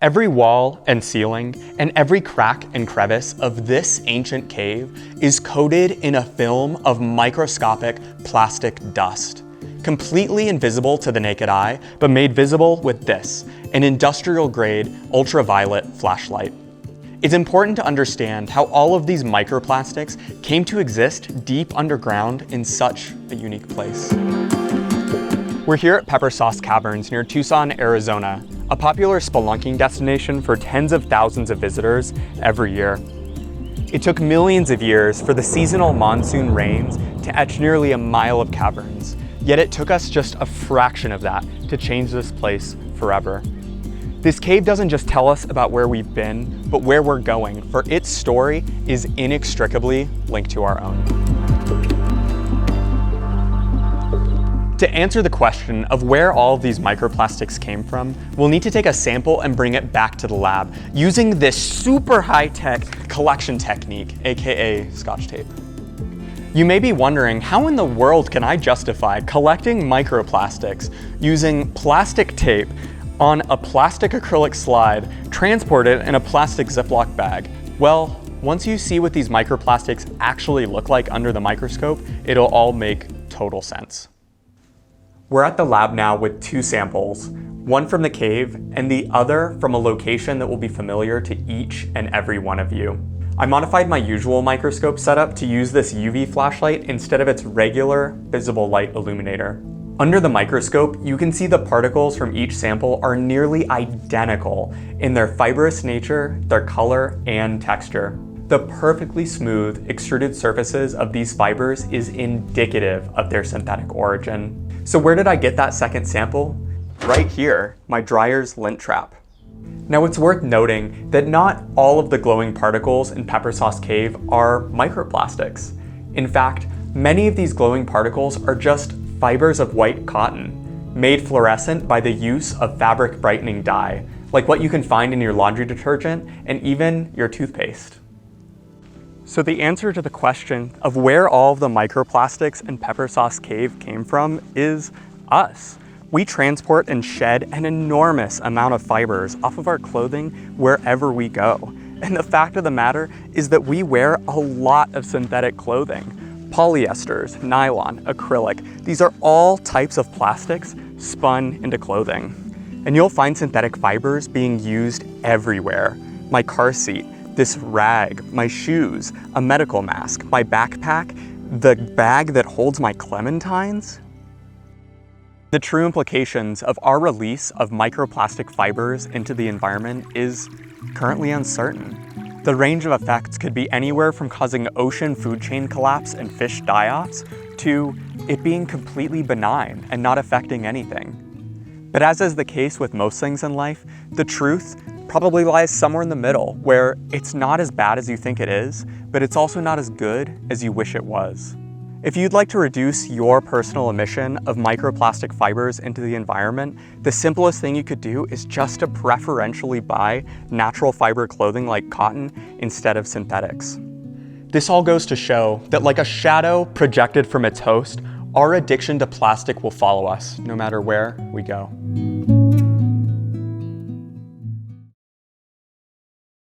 Every wall and ceiling, and every crack and crevice of this ancient cave is coated in a film of microscopic plastic dust, completely invisible to the naked eye, but made visible with this, an industrial-grade ultraviolet flashlight. It's important to understand how all of these microplastics came to exist deep underground in such a unique place. We're here at Pepper Sauce Caverns near Tucson, Arizona, a popular spelunking destination for tens of thousands of visitors every year. It took millions of years for the seasonal monsoon rains to etch nearly a mile of caverns, yet it took us just a fraction of that to change this place forever. This cave doesn't just tell us about where we've been, but where we're going, for its story is inextricably linked to our own. To answer the question of where all of these microplastics came from, we'll need to take a sample and bring it back to the lab using this super high-tech collection technique, aka Scotch tape. You may be wondering, how in the world can I justify collecting microplastics using plastic tape on a plastic acrylic slide transported in a plastic Ziploc bag? Well, once you see what these microplastics actually look like under the microscope, it'll all make total sense. We're at the lab now with two samples, one from the cave and the other from a location that will be familiar to each and every one of you. I modified my usual microscope setup to use this UV flashlight instead of its regular visible light illuminator. Under the microscope, you can see the particles from each sample are nearly identical in their fibrous nature, their color, and texture. The perfectly smooth, extruded surfaces of these fibers is indicative of their synthetic origin. So where did I get that second sample? Right here, my dryer's lint trap. Now it's worth noting that not all of the glowing particles in Pepper Sauce Cave are microplastics. In fact, many of these glowing particles are just fibers of white cotton, made fluorescent by the use of fabric brightening dye, like what you can find in your laundry detergent and even your toothpaste. So the answer to the question of where all of the microplastics in Pepper Sauce Cave came from is us. We transport and shed an enormous amount of fibers off of our clothing wherever we go. And the fact of the matter is that we wear a lot of synthetic clothing. Polyesters, nylon, acrylic, these are all types of plastics spun into clothing. And you'll find synthetic fibers being used everywhere. My car seat, this rag, my shoes, a medical mask, my backpack, the bag that holds my clementines. The true implications of our release of microplastic fibers into the environment is currently uncertain. The range of effects could be anywhere from causing ocean food chain collapse and fish die-offs to it being completely benign and not affecting anything. But as is the case with most things in life, the truth probably lies somewhere in the middle, where it's not as bad as you think it is, but it's also not as good as you wish it was. If you'd like to reduce your personal emission of microplastic fibers into the environment, the simplest thing you could do is just to preferentially buy natural fiber clothing like cotton instead of synthetics. This all goes to show that, like a shadow projected from its host, our addiction to plastic will follow us no matter where we go.